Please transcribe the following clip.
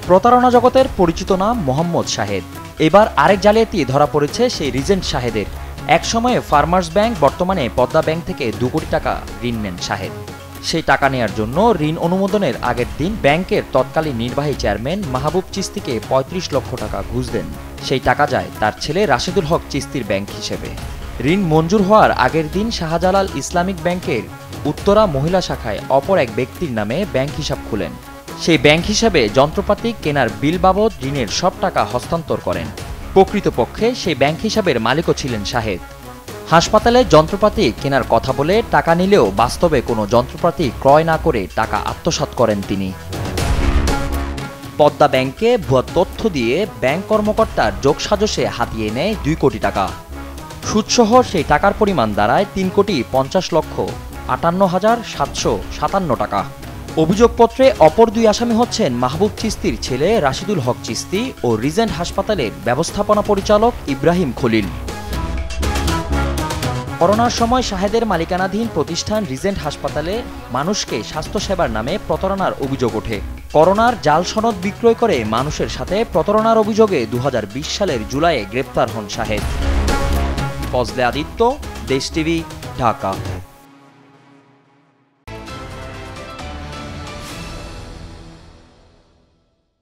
প্রতারণা জগতের পরিচিত নাম মোহাম্মদ শাহেদ। এবার আরেক জালিয়াতি ধরা পড়েছে সেই রিজেন্ট শাহেদের। একসময়ে ফার্মার্স ব্যাংক, বর্তমানে পদ্মা ব্যাংক থেকে 2 কোটি টাকা ঋণ নেন শাহেদ। সেই টাকা নেয়ার জন্য ঋণ অনুমোদনের আগের দিন ব্যাংকের তৎকালীন নির্বাহী চেয়ারম্যান মাহবুব চিস্তিকে 35 লক্ষ টাকা ঘুষ দেন। সেই টাকা যায় তার ছেলে রাশেদুল হক চিস্তির ব্যাংক হিসেবে। ঋণ মঞ্জুর হওয়ার আগের দিন শাহজালাল ইসলামিক ব্যাংকের উত্তরা মহিলা শাখায় অপর এক ব্যক্তির নামে ব্যাংক হিসাব খুলেন। সেই ব্যাংক হিসাবে যন্ত্রপাতি কেনার বিল বাবদ ঋণের সব টাকা হস্তান্তর করেন। প্রকৃতপক্ষে সেই ব্যাংক হিসাবের মালিকও ছিলেন শাহেদ। হাসপাতালে যন্ত্রপাতি কেনার কথা বলে টাকা নিলেও বাস্তবে কোনো যন্ত্রপাতি ক্রয় না করে টাকা আত্মসাৎ করেন তিনি। পদ্মা ব্যাংকে ভুয়া তথ্য দিয়ে ব্যাংক কর্মকর্তার যোগসাজশে হাতিয়ে নেয় 2 কোটি টাকা। সুদসহ সেই টাকার পরিমাণ দাঁড়ায় 3,50,58,757 টাকা। অভিযোগপত্রে অপর 2 আসামি হচ্ছেন মাহবুব চিস্তির ছেলে রাশেদুল হক চিস্তি ও রিজেন্ট হাসপাতালের ব্যবস্থাপনা পরিচালক ইব্রাহিম খলিল। করোনার সময় শাহেদের মালিকানাধীন প্রতিষ্ঠান রিজেন্ট হাসপাতালে মানুষকে স্বাস্থ্যসেবার নামে প্রতারণার অভিযোগ ওঠে। করোনার জাল সনদ বিক্রয় করে মানুষের সাথে প্রতারণার অভিযোগে 2020 সালের জুলাইয়ে গ্রেপ্তার হন শাহেদ। ফজলে আদিত্য, দেশ টিভি, ঢাকা।